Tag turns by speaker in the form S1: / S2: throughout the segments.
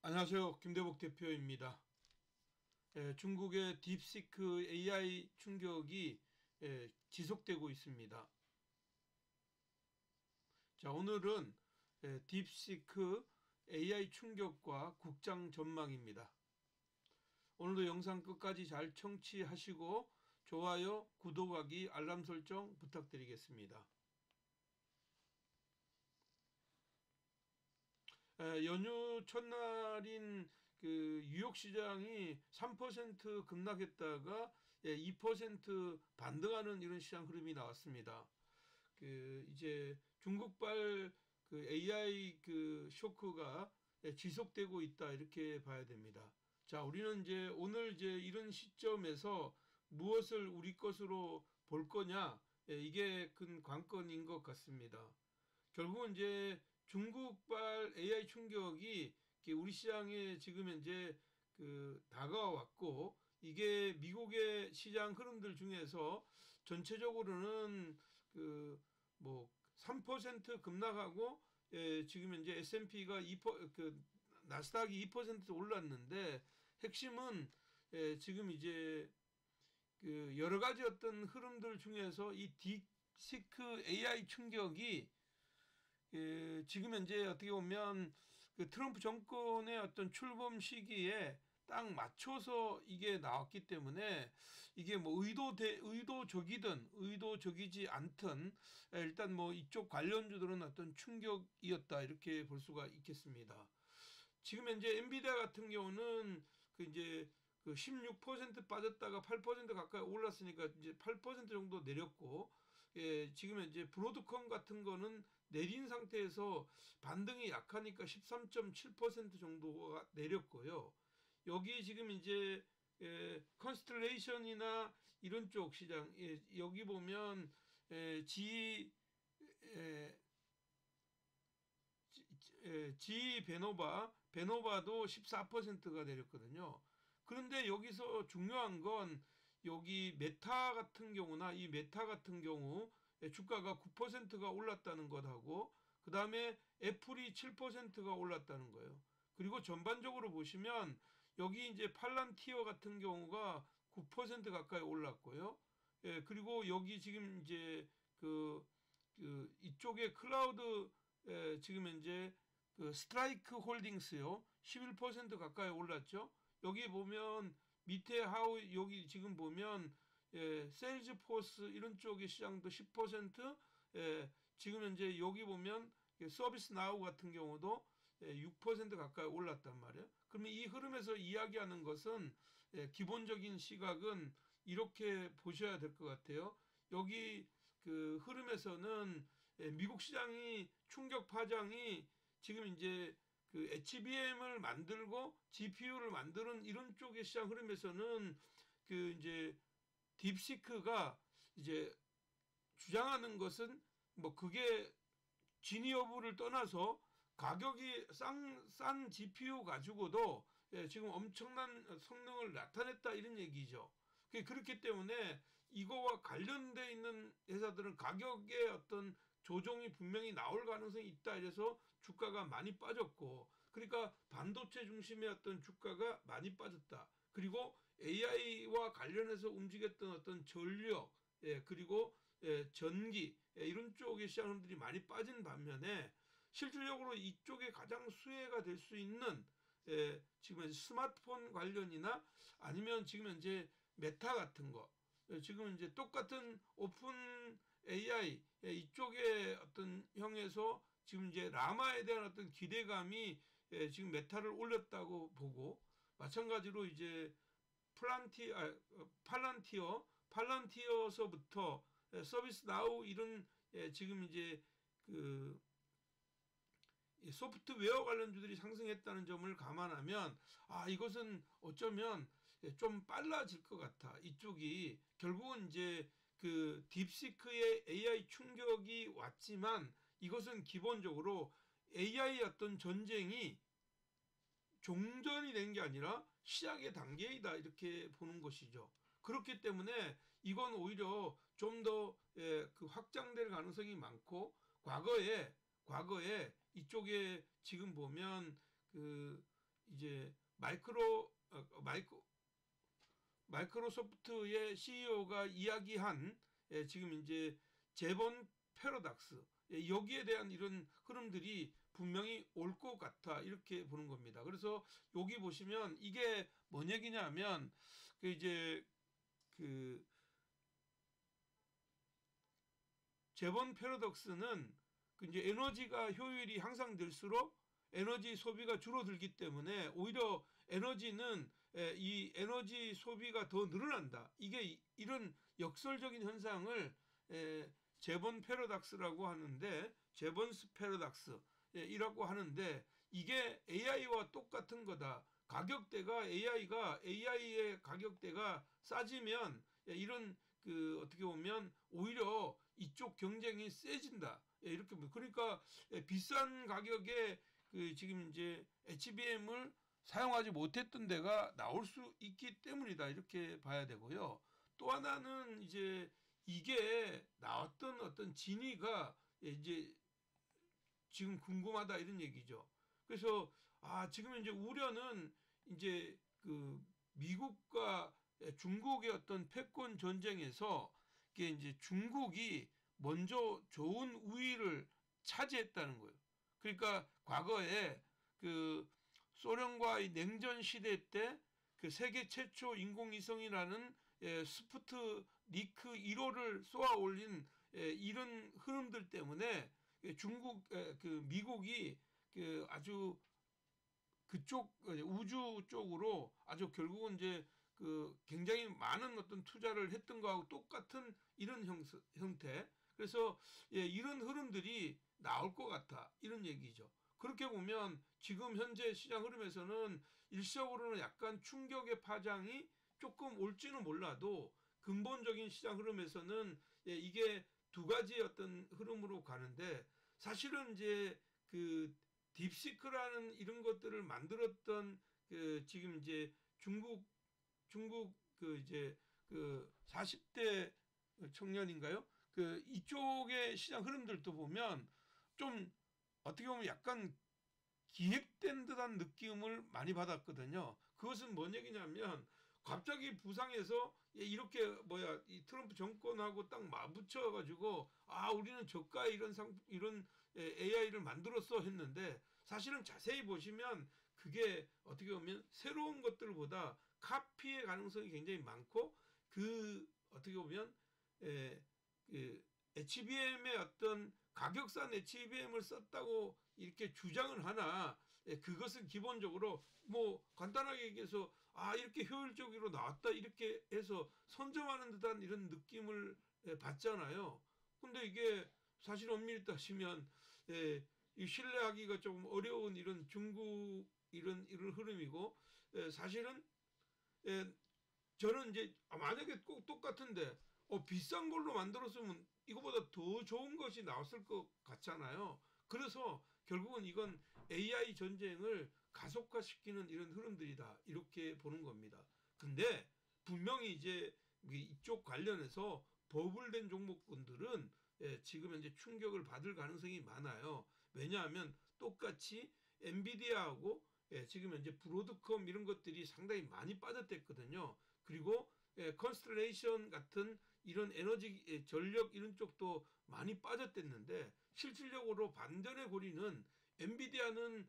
S1: 안녕하세요. 김대복 대표입니다. 중국의 딥시크 AI 충격이 지속되고 있습니다. 자, 오늘은 딥시크 AI 충격과 국장 전망입니다. 오늘도 영상 끝까지 잘 청취하시고 좋아요, 구독하기, 알람 설정 부탁드리겠습니다. 연휴 첫날인 그 뉴욕 시장이 3% 급락했다가 2% 반등하는 이런 시장 흐름이 나왔습니다. 이제 중국발 AI 쇼크가 지속되고 있다 이렇게 봐야 됩니다. 자, 우리는 이제 오늘 이제 이런 시점에서 무엇을 우리 것으로 볼 거냐, 이게 큰 관건인 것 같습니다. 결국은 이제 중국발 AI 충격이 우리 시장에 지금 현재 다가왔고, 이게 미국의 시장 흐름들 중에서 전체적으로는 3% 급락하고, 지금 현재 S&P가 나스닥이 2% 올랐는데, 핵심은 지금 이제 여러 가지 어떤 흐름들 중에서 이 딥시크 AI 충격이 지금 현재 어떻게 보면 트럼프 정권의 어떤 출범 시기에 딱 맞춰서 이게 나왔기 때문에 이게 뭐 의도적이든 의도적이지 않든 일단 뭐 이쪽 관련주들은 어떤 충격이었다 이렇게 볼 수가 있겠습니다. 지금 현재 엔비디아 같은 경우는 이제 16% 빠졌다가 8% 가까이 올랐으니까 이제 8% 정도 내렸고, 지금 현재 브로드컴 같은 거는 내린 상태에서 반등이 약하니까 13.7% 정도가 내렸고요. 여기 지금 이제 컨스텔레이션이나 이런 쪽 시장, 여기 보면 베노바도 14%가 내렸거든요. 그런데 여기서 중요한 건 여기 메타 같은 경우나 이 메타 같은 경우 주가가 9%가 올랐다는 것하고, 그 다음에 애플이 7%가 올랐다는 거예요. 그리고 전반적으로 보시면 여기 이제 팔란티어 같은 경우가 9% 가까이 올랐고요. 그리고 여기 지금 이제 이쪽에 클라우드, 지금 현재 스트라이크 홀딩스요, 11% 가까이 올랐죠. 여기 보면 밑에 여기 지금 보면 세일즈포스 이런 쪽의 시장도 10%, 지금 현재 여기 보면 서비스 나우 같은 경우도 6% 가까이 올랐단 말이에요. 그러면 이 흐름에서 이야기하는 것은 기본적인 시각은 이렇게 보셔야 될 것 같아요. 여기 흐름에서는 미국 시장이 충격 파장이 지금 이제 HBM을 만들고 GPU를 만드는 이런 쪽의 시장 흐름에서는 이제 딥시크가 이제 주장하는 것은 뭐 그게 진위 여부를 떠나서 가격이 싼 GPU 가지고도 지금 엄청난 성능을 나타냈다 이런 얘기죠. 그렇기 때문에 이거와 관련돼 있는 회사들은 가격의 어떤 조정이 분명히 나올 가능성이 있다 이래서 주가가 많이 빠졌고, 그러니까 반도체 중심의 어떤 주가가 많이 빠졌다. 그리고 AI와 관련해서 움직였던 어떤 전력, 그리고 전기, 이런 쪽의 시장들이 많이 빠진 반면에 실질적으로 이쪽에 가장 수혜가 될 수 있는 지금 스마트폰 관련이나 아니면 지금 현재 메타 같은 거, 지금 이제 똑같은 오픈 AI 이쪽에 어떤 형에서 지금 이제 라마에 대한 어떤 기대감이 지금 메타를 올렸다고 보고, 마찬가지로 이제 팔란티어서부터 서비스 나우 이런 지금 이제 소프트웨어 관련주들이 상승했다는 점을 감안하면 이것은 어쩌면 좀 빨라질 것 같아. 이쪽이 결국은 이제 딥시크의 AI 충격이 왔지만 이것은 기본적으로 AI 어떤 전쟁이 종전이 된 게 아니라 시작의 단계이다 이렇게 보는 것이죠. 그렇기 때문에 이건 오히려 좀 더 확장될 가능성이 많고, 과거에 이쪽에 지금 보면 이제 마이크로소프트의 CEO가 이야기한 지금 이제 재본 패러닥스, 여기에 대한 이런 흐름들이 분명히 올 것 같아, 이렇게 보는 겁니다. 그래서 여기 보시면 이게 뭔 얘기냐면 그 이제 그 재본 패러독스는 그 이제 에너지가 효율이 향상될수록 에너지 소비가 줄어들기 때문에 오히려 에너지는 이 에너지 소비가 더 늘어난다. 이게 이런 역설적인 현상을 재본 패러독스라고 하는데, 재본스 패러독스 이라고 하는데, 이게 AI와 똑같은 거다. 가격대가 AI의 가격대가 싸지면 이런 그 어떻게 보면 오히려 이쪽 경쟁이 세진다. 이렇게 그러니까 비싼 가격에 그 지금 이제 HBM을 사용하지 못했던 데가 나올 수 있기 때문이다. 이렇게 봐야 되고요. 또 하나는 이제 이게 나왔던 어떤 진위가 이제 지금 궁금하다, 이런 얘기죠. 그래서 지금 이제 우려는 이제 그 미국과 중국의 어떤 패권 전쟁에서 이게 이제 중국이 먼저 좋은 우위를 차지했다는 거예요. 그러니까 과거에 그 소련과의 냉전 시대 때 그 세계 최초 인공위성이라는 스푸트니크 1호를 쏘아 올린 이런 흐름들 때문에 그 미국이 그 아주 그쪽 우주 쪽으로 아주 결국은 이제 그 굉장히 많은 어떤 투자를 했던 거하고 똑같은 이런 형태. 그래서 이런 흐름들이 나올 것 같아, 이런 얘기죠. 그렇게 보면 지금 현재 시장 흐름에서는 일시적으로는 약간 충격의 파장이 조금 올지는 몰라도 근본적인 시장 흐름에서는 이게 두 가지 어떤 흐름으로 가는데, 사실은 이제 그 딥시크라는 이런 것들을 만들었던 그 지금 이제 중국 그 이제 그 40대 청년인가요? 그 이쪽의 시장 흐름들도 보면 좀 어떻게 보면 약간 기획된 듯한 느낌을 많이 받았거든요. 그것은 뭔 얘기냐면 갑자기 부상해서 이렇게 이 트럼프 정권하고 딱 맞붙여 가지고 우리는 저가의 이런 AI를 만들었어 했는데, 사실은 자세히 보시면 그게 어떻게 보면 새로운 것들보다 카피의 가능성이 굉장히 많고, 그 어떻게 보면 그 HBM의 어떤 가격싼 HBM을 썼다고 이렇게 주장을 하나, 그것은 기본적으로 뭐 간단하게 얘기해서 이렇게 효율적으로 나왔다 이렇게 해서 선점하는 듯한 이런 느낌을 받잖아요. 근데 이게 사실 엄밀히 따지면 이 신뢰하기가 조금 어려운 이런 중국 이런 흐름이고, 사실은 저는 이제 만약에 꼭 똑같은데 비싼 걸로 만들었으면 이거보다 더 좋은 것이 나왔을 것 같잖아요. 그래서 결국은 이건 AI 전쟁을 가속화시키는 이런 흐름들이다, 이렇게 보는 겁니다. 근데 분명히 이제 이쪽 관련해서 버블된 종목군들은 지금 현재 충격을 받을 가능성이 많아요. 왜냐하면 똑같이 엔비디아하고 지금 현재 브로드컴 이런 것들이 상당히 많이 빠졌댔거든요. 그리고 컨스텔레이션 같은 이런 에너지 전력 이런 쪽도 많이 빠졌댔는데, 실질적으로 반전의 고리는 엔비디아는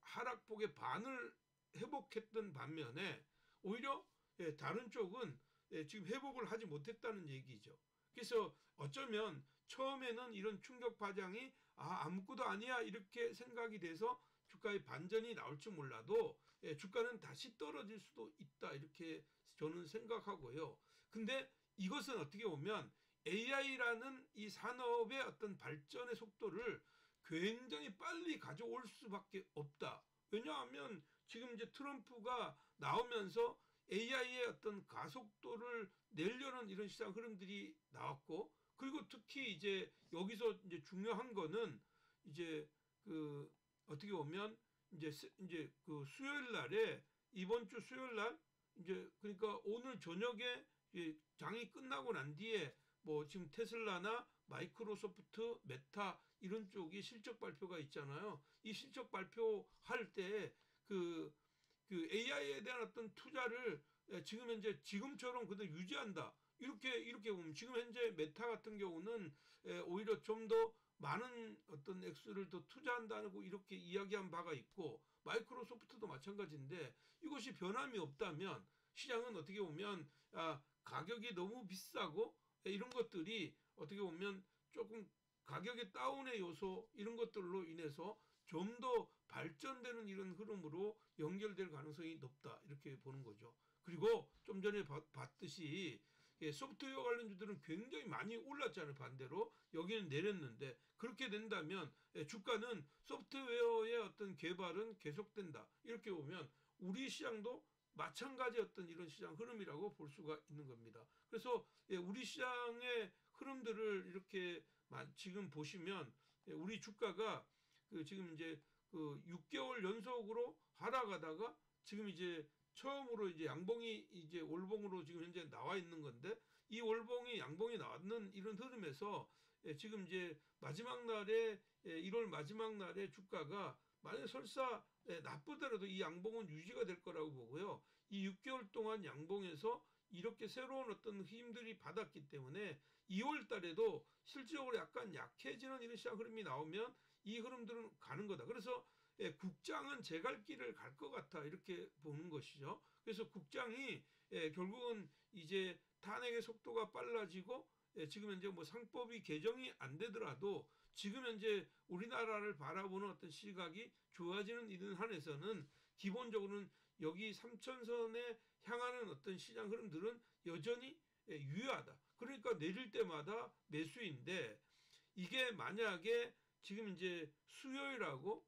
S1: 하락폭의 반을 회복했던 반면에 오히려 다른 쪽은 지금 회복을 하지 못했다는 얘기죠. 그래서 어쩌면 처음에는 이런 충격 파장이 아무것도 아니야 이렇게 생각이 돼서 주가의 반전이 나올지 몰라도 주가는 다시 떨어질 수도 있다, 이렇게 저는 생각하고요. 근데 이것은 어떻게 보면 AI라는 이 산업의 어떤 발전의 속도를 굉장히 빨리 가져올 수밖에 없다. 왜냐하면 지금 이제 트럼프가 나오면서 AI의 어떤 가속도를 내려는 이런 시장 흐름들이 나왔고, 그리고 특히 이제 여기서 이제 중요한 거는 이제 그 어떻게 보면 이제 그 수요일 날에, 이번 주 수요일 날 이제 그러니까 오늘 저녁에 장이 끝나고 난 뒤에 뭐 지금 테슬라나 마이크로소프트, 메타 이런 쪽이 실적 발표가 있잖아요. 이 실적 발표할 때 그 그 AI에 대한 어떤 투자를 지금 현재 지금처럼 그대로 유지한다. 이렇게 보면 지금 현재 메타 같은 경우는 오히려 좀 더 많은 어떤 액수를 더 투자한다고 이렇게 이야기한 바가 있고, 마이크로소프트도 마찬가지인데, 이것이 변함이 없다면 시장은 어떻게 보면 가격이 너무 비싸고 이런 것들이 어떻게 보면 조금 가격의 다운의 요소 이런 것들로 인해서 좀 더 발전되는 이런 흐름으로 연결될 가능성이 높다, 이렇게 보는 거죠. 그리고 좀 전에 봤듯이 소프트웨어 관련주들은 굉장히 많이 올랐잖아요. 반대로 여기는 내렸는데, 그렇게 된다면 주가는 소프트웨어의 어떤 개발은 계속된다, 이렇게 보면 우리 시장도 마찬가지 어떤 이런 시장 흐름이라고 볼 수가 있는 겁니다. 그래서 우리 시장의 흐름들을 이렇게 지금 보시면 우리 주가가 지금 이제 6개월 연속으로 하락하다가 지금 이제 처음으로 이제 양봉이 이제 월봉으로 지금 현재 나와 있는 건데, 이 월봉이 양봉이 나왔는 이런 흐름에서 지금 이제 마지막 날에 1월 마지막 날에 주가가 만약 설사 나쁘더라도 이 양봉은 유지가 될 거라고 보고요. 이 6개월 동안 양봉에서 이렇게 새로운 어떤 힘들이 받았기 때문에 2월 달에도 실질적으로 약간 약해지는 이런 시장 흐름이 나오면 이 흐름들은 가는 거다. 그래서 국장은 제 갈 길을 갈 것 같아, 이렇게 보는 것이죠. 그래서 국장이 결국은 이제 탄핵의 속도가 빨라지고 지금 현재 뭐 상법이 개정이 안 되더라도 지금 현재 우리나라를 바라보는 어떤 시각이 좋아지는 이런 한에서는 기본적으로는 여기 3천선에 향하는 어떤 시장 흐름들은 여전히 유효하다. 그러니까 내릴 때마다 매수인데, 이게 만약에 지금 이제 수요일하고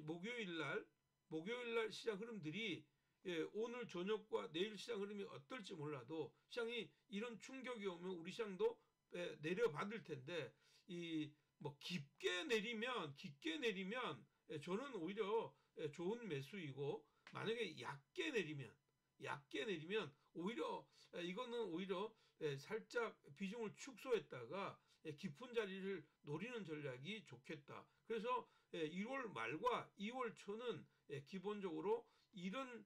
S1: 목요일 날 시장 흐름들이 오늘 저녁과 내일 시장 흐름이 어떨지 몰라도 시장이 이런 충격이 오면 우리 시장도 내려받을 텐데, 이 뭐 깊게 내리면 저는 오히려 좋은 매수이고, 만약에 얕게 내리면 오히려 이거는 오히려 살짝 비중을 축소했다가 깊은 자리를 노리는 전략이 좋겠다. 그래서 1월 말과 2월 초는 기본적으로 이런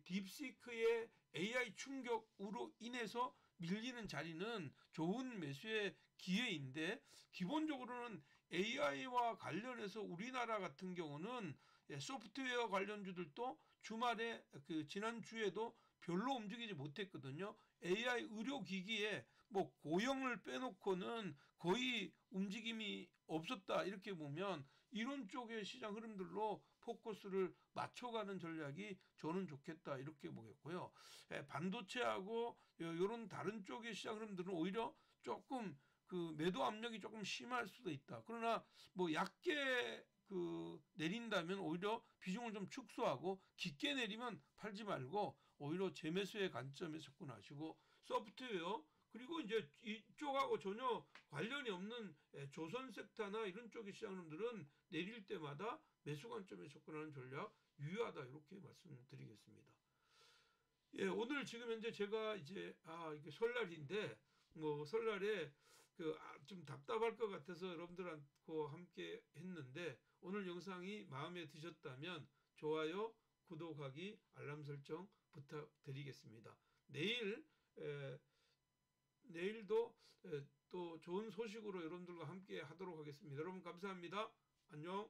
S1: 딥시크의 AI 충격으로 인해서 밀리는 자리는 좋은 매수의 기회인데, 기본적으로는 AI와 관련해서 우리나라 같은 경우는 소프트웨어 관련주들도 주말에 지난주에도 별로 움직이지 못했거든요. AI 의료기기에 뭐 고영을 빼놓고는 거의 움직임이 없었다, 이렇게 보면 이런 쪽의 시장 흐름들로 포커스를 맞춰가는 전략이 저는 좋겠다, 이렇게 보겠고요. 반도체하고 이런 다른 쪽의 시장 흐름들은 오히려 조금 매도 압력이 조금 심할 수도 있다. 그러나 뭐 얕게 내린다면 오히려 비중을 좀 축소하고, 깊게 내리면 팔지 말고 오히려 재매수의 관점에 접근하시고, 소프트웨어 그리고 이제 이쪽하고 전혀 관련이 없는 조선 섹터나 이런 쪽의 시장들은 내릴 때마다 매수 관점에 접근하는 전략 유효하다, 이렇게 말씀드리겠습니다. 예, 오늘 지금 현재 제가 이제 이게 설날인데 뭐 설날에 좀 답답할 것 같아서 여러분들하고 함께 했는데, 오늘 영상이 마음에 드셨다면 좋아요, 구독하기, 알람 설정 부탁드리겠습니다. 내일도 또 좋은 소식으로 여러분들과 함께 하도록 하겠습니다. 여러분 감사합니다. 안녕.